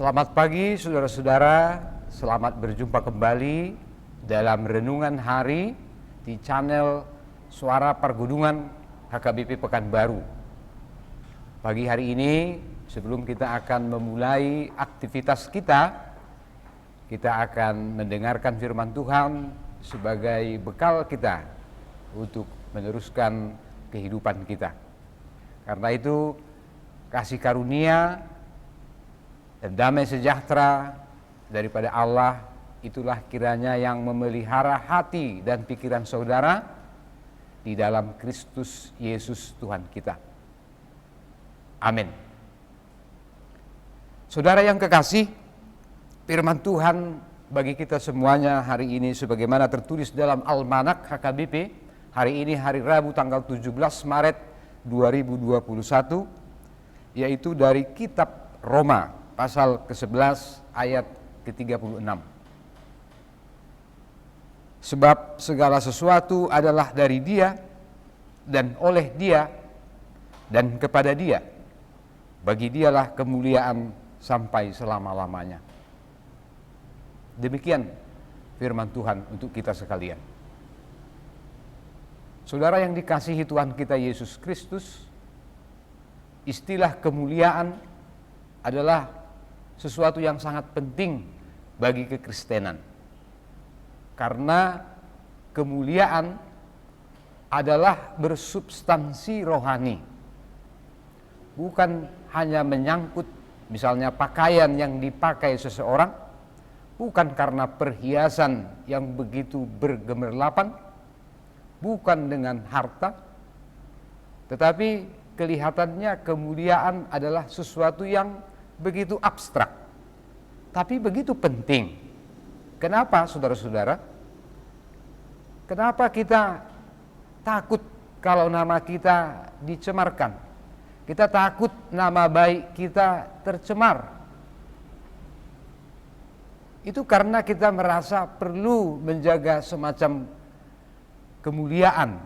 Selamat pagi saudara-saudara, selamat berjumpa kembali dalam Renungan Hari di channel Suara Pergudungan HKBP Pekanbaru. Pagi hari ini, sebelum kita akan memulai aktivitas kita akan mendengarkan firman Tuhan sebagai bekal kita untuk meneruskan kehidupan kita. Karena itu, kasih karunia dan damai sejahtera daripada Allah itulah kiranya yang memelihara hati dan pikiran saudara di dalam Kristus Yesus Tuhan kita. Amin. Saudara yang kekasih, firman Tuhan bagi kita semuanya hari ini sebagaimana tertulis dalam Almanak HKBP, hari ini hari Rabu tanggal 17 Maret 2021, yaitu dari kitab Roma pasal ke-11 ayat ke-36. Sebab segala sesuatu adalah dari Dia dan oleh Dia dan kepada Dia. Bagi Dialah kemuliaan sampai selama-lamanya. Demikian firman Tuhan untuk kita sekalian. Saudara yang dikasihi Tuhan kita Yesus Kristus, istilah kemuliaan adalah sesuatu yang sangat penting bagi kekristenan. Karena kemuliaan adalah bersubstansi rohani. Bukan hanya menyangkut misalnya pakaian yang dipakai seseorang, bukan karena perhiasan yang begitu bergemerlapan, bukan dengan harta, tetapi kelihatannya kemuliaan adalah sesuatu yang begitu abstrak, tapi begitu penting. Kenapa saudara-saudara? Kenapa kita takut kalau nama kita dicemarkan? Kita takut nama baik kita tercemar. Itu karena kita merasa perlu menjaga semacam kemuliaan,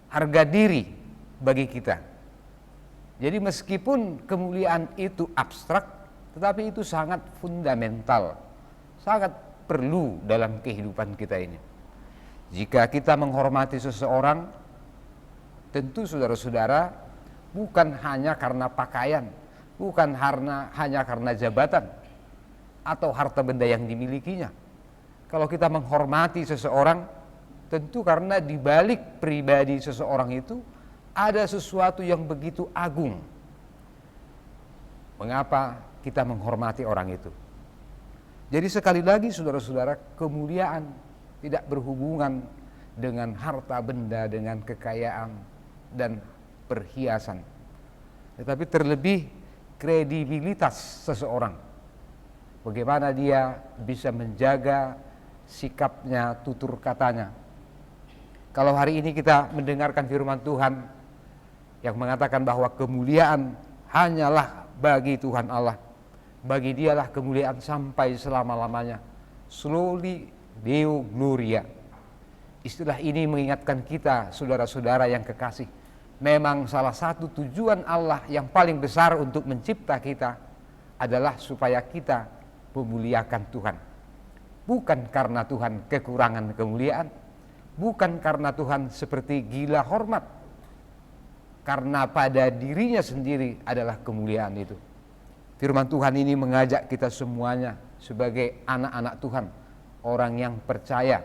harga diri bagi kita. Jadi meskipun kemuliaan itu abstrak, tetapi itu sangat fundamental, sangat perlu dalam kehidupan kita ini. Jika kita menghormati seseorang, tentu saudara-saudara bukan hanya karena pakaian, bukan hanya karena jabatan atau harta benda yang dimilikinya. Kalau kita menghormati seseorang, tentu karena di balik pribadi seseorang itu ada sesuatu yang begitu agung. Mengapa kita menghormati orang itu? Jadi sekali lagi saudara-saudara, kemuliaan tidak berhubungan dengan harta benda, dengan kekayaan dan perhiasan. Tetapi terlebih kredibilitas seseorang. Bagaimana dia bisa menjaga sikapnya, tutur katanya. Kalau hari ini kita mendengarkan firman Tuhan yang mengatakan bahwa kemuliaan hanyalah bagi Tuhan Allah. Bagi Dialah kemuliaan sampai selama-lamanya. Soli Deo Gloria. Istilah ini mengingatkan kita, saudara-saudara yang kekasih, memang salah satu tujuan Allah yang paling besar untuk mencipta kita adalah supaya kita memuliakan Tuhan. Bukan karena Tuhan kekurangan kemuliaan, bukan karena Tuhan seperti gila hormat, karena pada dirinya sendiri adalah kemuliaan itu. Firman Tuhan ini mengajak kita semuanya sebagai anak-anak Tuhan, orang yang percaya.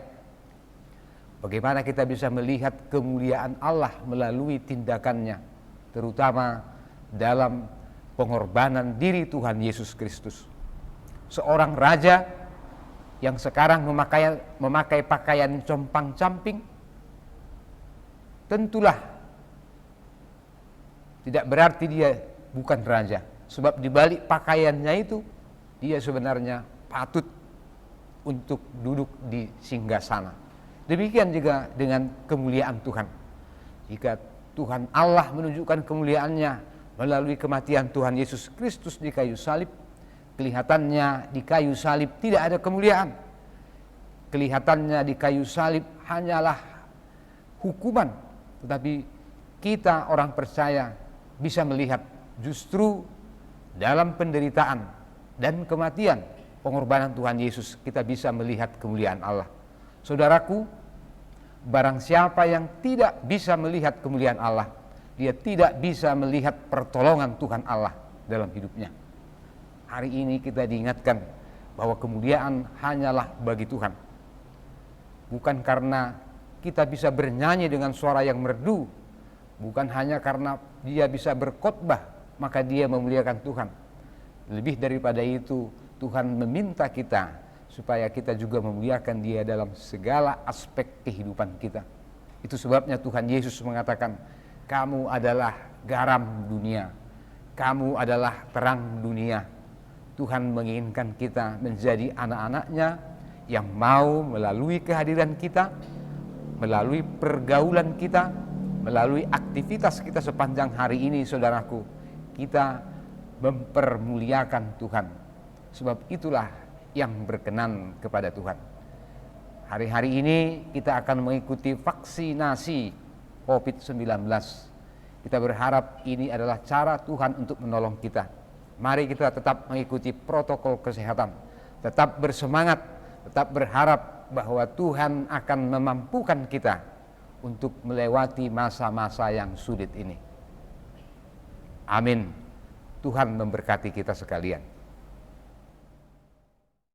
Bagaimana kita bisa melihat kemuliaan Allah melalui tindakannya, terutama dalam pengorbanan diri Tuhan Yesus Kristus. Seorang raja yang sekarang memakai pakaian compang-camping, tentulah tidak berarti dia bukan raja. Sebab di balik pakaiannya itu, dia sebenarnya patut untuk duduk di singgasana. Demikian juga dengan kemuliaan Tuhan. Jika Tuhan Allah menunjukkan kemuliaannya melalui kematian Tuhan Yesus Kristus di kayu salib, kelihatannya di kayu salib tidak ada kemuliaan. Kelihatannya di kayu salib hanyalah hukuman. Tetapi kita orang percaya bisa melihat justru dalam penderitaan dan kematian, pengorbanan Tuhan Yesus, kita bisa melihat kemuliaan Allah. Saudaraku, barang siapa yang tidak bisa melihat kemuliaan Allah, dia tidak bisa melihat pertolongan Tuhan Allah dalam hidupnya. Hari ini kita diingatkan bahwa kemuliaan hanyalah bagi Tuhan. Bukan karena kita bisa bernyanyi dengan suara yang merdu, bukan hanya karena dia bisa berkhotbah maka dia memuliakan Tuhan. Lebih daripada itu, Tuhan meminta kita supaya kita juga memuliakan Dia dalam segala aspek kehidupan kita. Itu sebabnya Tuhan Yesus mengatakan, kamu adalah garam dunia, kamu adalah terang dunia. Tuhan menginginkan kita menjadi anak-anaknya yang mau melalui kehadiran kita, melalui pergaulan kita, melalui aktivitas kita sepanjang hari ini, saudaraku, kita mempermuliakan Tuhan. Sebab itulah yang berkenan kepada Tuhan. Hari-hari ini kita akan mengikuti vaksinasi COVID-19. Kita berharap ini adalah cara Tuhan untuk menolong kita. Mari kita tetap mengikuti protokol kesehatan, tetap bersemangat, tetap berharap bahwa Tuhan akan memampukan kita untuk melewati masa-masa yang sulit ini. Amin. Tuhan memberkati kita sekalian.